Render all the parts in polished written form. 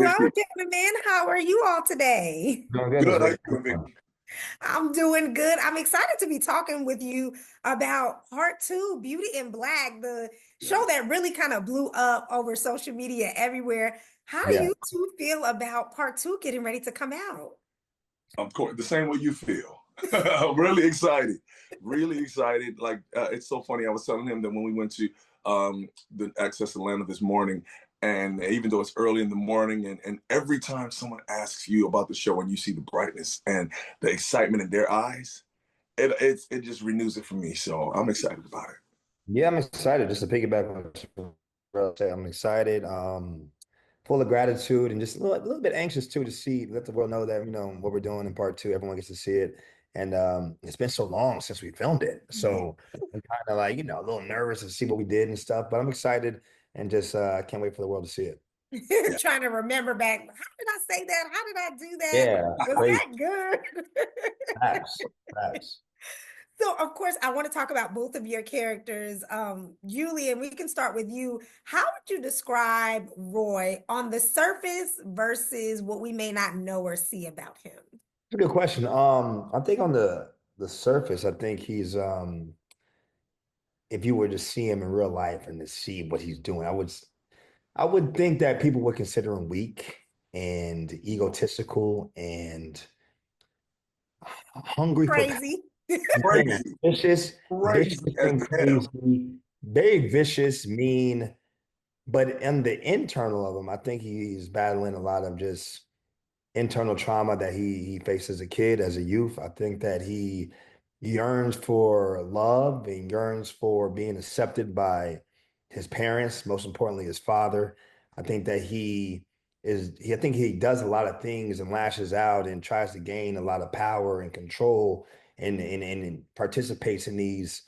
Hello, gentlemen. How are you all today? Doing good. It's Good. How really you doing, Vic? I'm doing good. I'm excited to be talking with you about part two, Beauty in Black, the show that really kind of blew up over social media everywhere. How do yeah. you two feel about part two getting ready to come out? Of course, the same way you feel. I'm really excited. Really excited. Like it's so funny. I was telling him that when we went to the Access Atlanta this morning, and even though it's early in the morning, and every time someone asks you about the show and you see the brightness and the excitement in their eyes, it just renews it for me. So I'm excited about it. Yeah, I'm excited. Just to piggyback on what Terrell said, I'm excited, full of gratitude, and just a little bit anxious too to see, let the world know that, what we're doing in part two. Everyone gets to see it. And it's been so long since we filmed it. So I'm kind of like, a little nervous to see what we did and stuff, but I'm excited and just can't wait for the world to see it. Yeah. Trying to remember back. How did I say that? How did I do that? Yeah, it's Was crazy. that good? Facts. Facts. So, of course, I want to talk about both of your characters. Julian, we can start with you. How would you describe Roy on the surface versus what we may not know or see about him? It's a good question. I think on the surface, I think he's if you were to see him in real life and to see what he's doing, I would think that people would consider him weak and egotistical and hungry for power. Crazy. Yeah, Crazy. vicious Crazy as and hell. crazy, very vicious, mean. But in the internal of him, I think he's battling a lot of just internal trauma that he faced as a kid, as a youth. I think that he yearns for love and yearns for being accepted by his parents, most importantly, his father. I think that I think he does a lot of things and lashes out and tries to gain a lot of power and control and participates in these,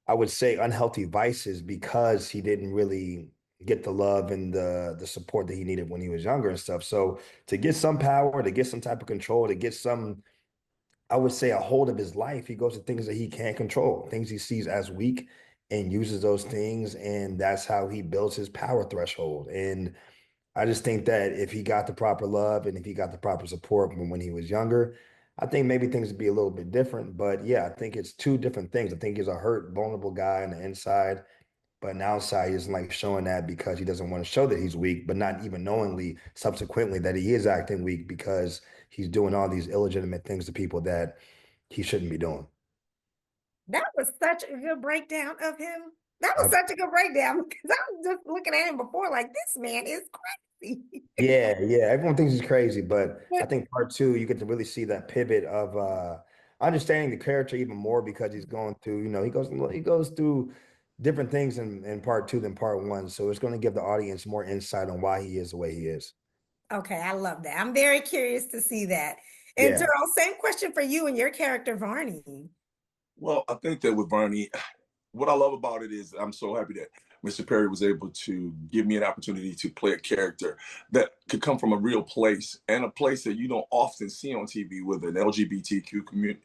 I would say, unhealthy vices because he didn't really get the love and the support that he needed when he was younger and stuff. So to get some power, to get some type of control, to get some, I would say, a hold of his life, he goes to things that he can't control, things he sees as weak and uses those things. And that's how he builds his power threshold. And I just think that if he got the proper love and if he got the proper support from when he was younger, I think maybe things would be a little bit different. But yeah, I think it's two different things. I think he's a hurt, vulnerable guy on the inside, but on the outside, he isn't like showing that because he doesn't want to show that he's weak, but not even knowingly subsequently that he is acting weak because he's doing all these illegitimate things to people that he shouldn't be doing. That was such a good breakdown of him. That was Uh, such a good breakdown because I was just looking at him before, like, this man is crazy. Yeah, yeah. Everyone thinks he's crazy, but I think part two, you get to really see that pivot of understanding the character even more because he's going through, he goes through different things in part two than part one. So it's going to give the audience more insight on why he is the way he is. Okay, I love that. I'm very curious to see that. And Yeah. Terrell, same question for you and your character, Varney. Well, I think that with Bernie, what I love about it is I'm so happy that Mr. Perry was able to give me an opportunity to play a character that could come from a real place and a place that you don't often see on TV with an LGBTQ community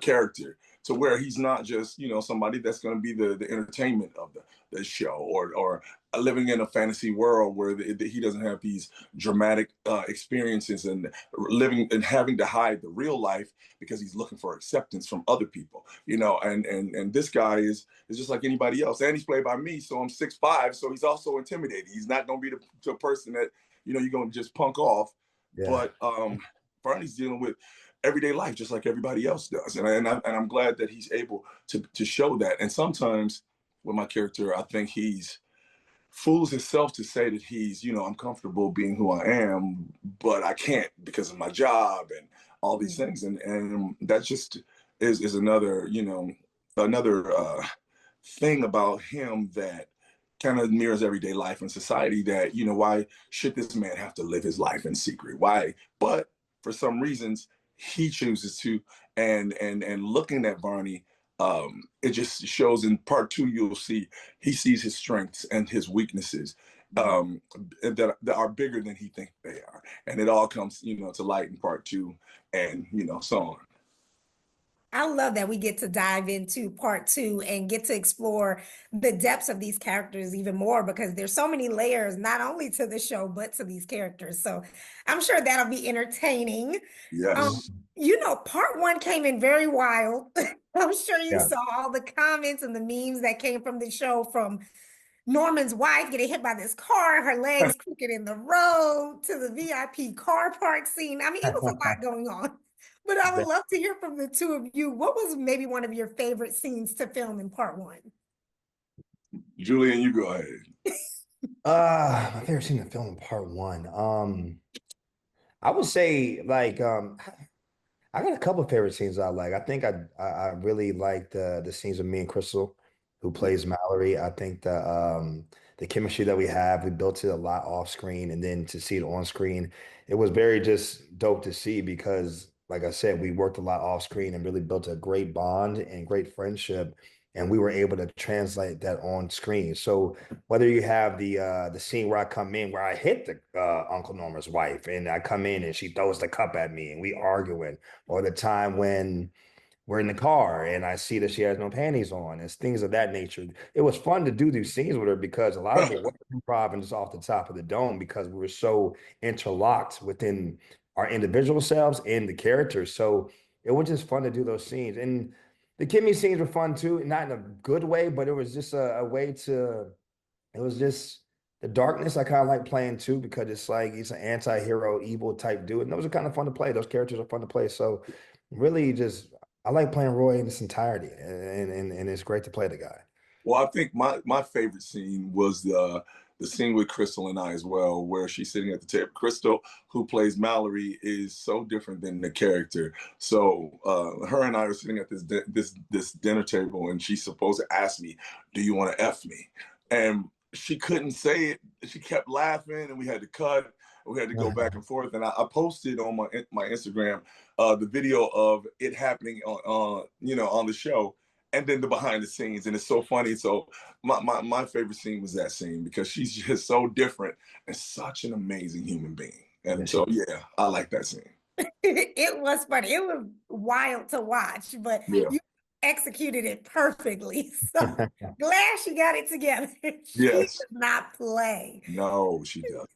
character, to where he's not just somebody that's going to be the entertainment of the show, or living in a fantasy world where he doesn't have these dramatic experiences and living and having to hide the real life because he's looking for acceptance from other people, and this guy is just like anybody else, and he's played by me, so I'm 6'5", so he's also intimidating. He's not going to be the person that you're going to just punk off, Yeah. but Bernie's dealing with everyday life just like everybody else does, and I'm glad that he's able to show that. And sometimes with my character, I think he's fools himself to say that he's, I'm comfortable being who I am, but I can't because of my job and all these things. And that just is another, another thing about him that kind of mirrors everyday life in society, that, why should this man have to live his life in secret? Why? But for some reasons, he chooses to. And looking at Barney, it just shows in part two, you'll see he sees his strengths and his weaknesses, that are bigger than he thinks they are. And it all comes, to light in part two, and, so on. I love that we get to dive into part two and get to explore the depths of these characters even more because there's so many layers, not only to the show, but to these characters. So I'm sure that'll be entertaining. Um, Yes. part one came in very wild. I'm sure you Yeah. saw all the comments and the memes that came from the show from Norman's wife getting hit by this car, her legs crooked in the road, to the VIP car park scene. I mean, it was a lot going on. But I would love to hear from the two of you. What was maybe one of your favorite scenes to film in part one? Julian, you go ahead. My favorite scene in the film in part one. I would say like I got a couple of favorite scenes I like. I think I really like the scenes of me and Crystal, who plays Mallory. I think the chemistry that we have, we built it a lot off screen, and then to see it on screen, it was very just dope to see because, like I said, we worked a lot off screen and really built a great bond and great friendship, and we were able to translate that on screen. So whether you have the scene where I come in where I hit the Uncle Norma's wife, and I come in and she throws the cup at me and we arguing, or the time when we're in the car and I see that she has no panties on, and things of that nature. It was fun to do these scenes with her because a lot of it was improv and just off the top of the dome because we were so interlocked within our individual selves and the characters. So it was just fun to do those scenes. And the Kimmy scenes were fun too, not in a good way, but it was just a way to, it was just the darkness I kind of like playing too because it's like he's an anti-hero, evil type dude. And those are kind of fun to play. Those characters are fun to play. So really just I like playing Roy in its entirety. And it's great to play the guy. Well, I think my favorite scene was the scene with Crystal and I as well, where she's sitting at the table. Crystal, who plays Mallory, is so different than the character. So her and I are sitting at this dinner table, and she's supposed to ask me, "Do you want to f me?" And she couldn't say it. She kept laughing, and we had to cut. We had to go back and forth, and I posted on my Instagram the video of it happening on the show, and then the behind the scenes, and it's so funny. So my favorite scene was that scene because she's just so different and such an amazing human being. And so yeah, I like that scene. It was funny. It was wild to watch, but Yeah. you executed it perfectly. So glad she got it together. She Yes. does not play. No, she does.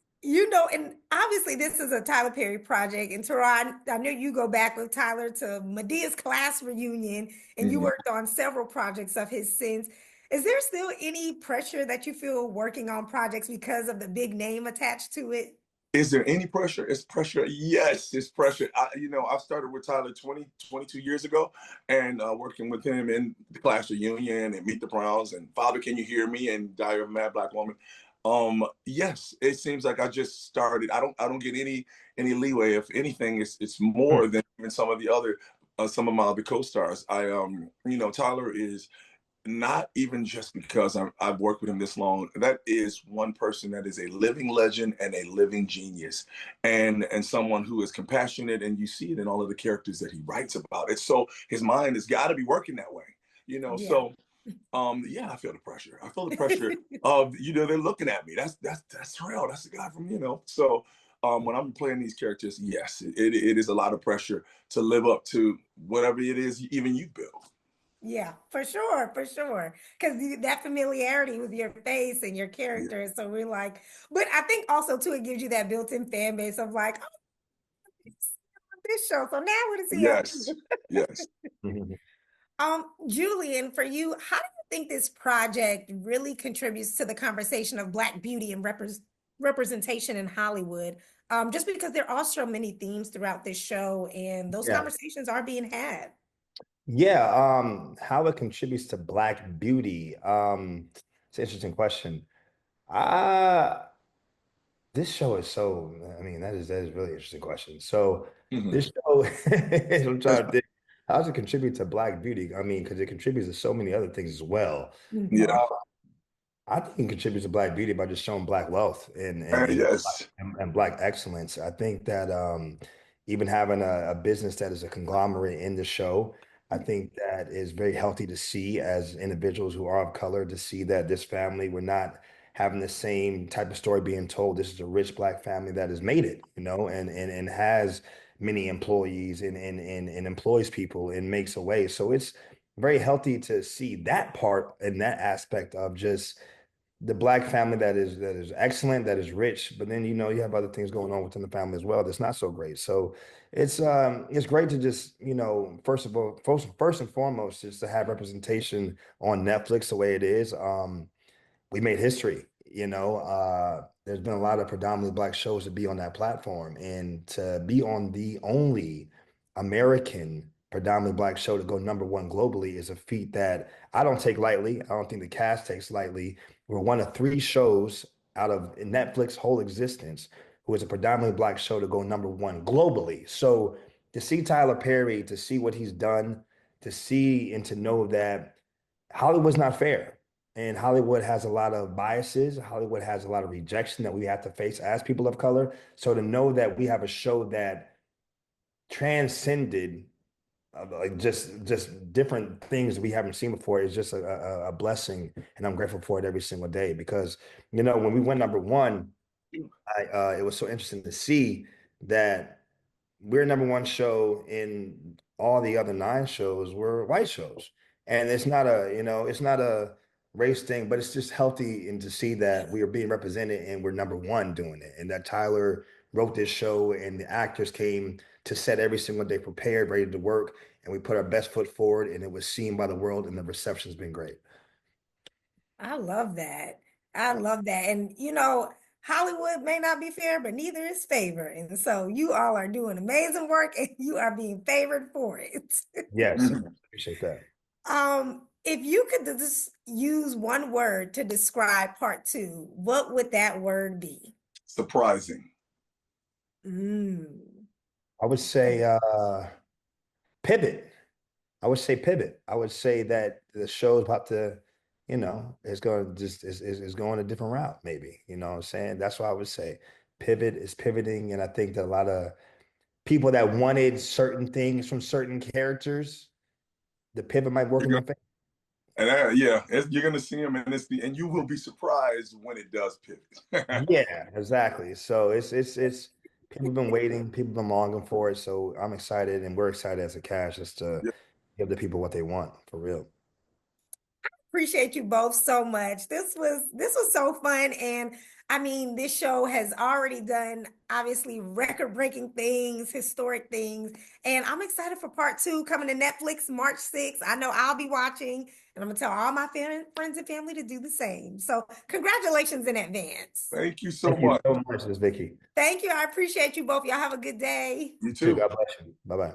And obviously this is a Tyler Perry project. And Teron, I know you go back with Tyler to Medea's class reunion, and you Mhm. worked on several projects of his since. Is there still any pressure that you feel working on projects because of the big name attached to it? Is there any pressure? It's pressure. Yes, it's pressure. I started with Tyler 22 years ago and working with him in the class reunion and Meet the Browns and Father, Can You Hear Me? And Diary of a Mad Black Woman. Yes, it seems like I just started. I don't get any leeway. If anything, it's more than even some of my other co-stars. Tyler is not even just because I've worked with him this long. That is one person that is a living legend and a living genius, and someone who is compassionate, and you see it in all of the characters that he writes about. It's so his mind has got to be working that way, Yeah. So, yeah, I feel the pressure. I feel the pressure of they're looking at me. That's Terrell. That's the guy from. So. When I'm playing these characters, yes, it is a lot of pressure to live up to whatever it is even you build. Yeah, for sure, for sure. Because that familiarity with your face and your Yeah. character. So we're like, but I think also too, it gives you that built-in fan base of like, oh, he's on this show. So now what is he up Yes. to? Yes. Julian, for you, how do you think this project really contributes to the conversation of Black beauty and representation in Hollywood? Just because there are so many themes throughout this show, and those Yeah. conversations are being had. Yeah, how it contributes to Black beauty. It's an interesting question. Uh, this show is so, I mean, that is really interesting question. So Mhm. this show, I'm trying to think, how does it contribute to Black beauty? I mean, because it contributes to so many other things as well. Yeah. I think it contributes to Black beauty by just showing Black wealth Yes. and Black excellence. I think that even having a business that is a conglomerate in the show, I think that is very healthy to see as individuals who are of color to see that this family, we're not having the same type of story being told. This is a rich Black family that has made it, and has many employees and employs people and makes a way. So it's very healthy to see that part and that aspect of just the black family that is excellent, that is rich, but then you have other things going on within the family as well that's not so great. So it's great to just first of all, first and foremost, just to have representation on Netflix the way it is. We made history. There's been a lot of predominantly black shows to be on that platform, and to be on the only American predominantly black show to go #1 globally is a feat that I don't take lightly. I don't think the cast takes lightly. We're one of 3 shows out of Netflix whole existence who is a predominantly black show to go #1 globally. So to see Tyler Perry, to see what he's done, to see and to know that Hollywood's not fair. And Hollywood has a lot of biases. Hollywood has a lot of rejection that we have to face as people of color. So to know that we have a show that transcended like just different things that we haven't seen before is just a blessing, and I'm grateful for it every single day. Because when we went #1, it was so interesting to see that we're #1 show in all the other 9 shows were white shows. And it's not a race thing, but it's just healthy and to see that we are being represented and we're #1 doing it. And that Tyler wrote this show and the actors came to set every single day prepared, ready to work. And we put our best foot forward and it was seen by the world and the reception's been great. I love that. I love that. And Hollywood may not be fair, but neither is favor. And so you all are doing amazing work and you are being favored for it. Yes, I appreciate that. If you could just use one word to describe part 2, what would that word be? Surprising. I would say pivot. I would say pivot. I would say that the show is about to, it's going to just is going a different route, maybe. You know what I'm saying? That's what I would say. Pivot is pivoting. And I think that a lot of people that wanted certain things from certain characters, the pivot might work in their favor. And you're gonna see him, and you will be surprised when it does pivot. Yeah, exactly. So it's people have been waiting, people have been longing for it. So I'm excited, and we're excited as a cast just to give the people what they want for real. Appreciate you both so much. This was so fun. And I mean, this show has already done obviously record-breaking things, historic things. And I'm excited for part 2 coming to Netflix March 6th. I know I'll be watching, and I'm gonna tell all my friends and family to do the same. So congratulations in advance. Thank you so much. Thank you so much, Ms. Vicky. Thank you. I appreciate you both. Y'all have a good day. You too. God bless you. Bye-bye.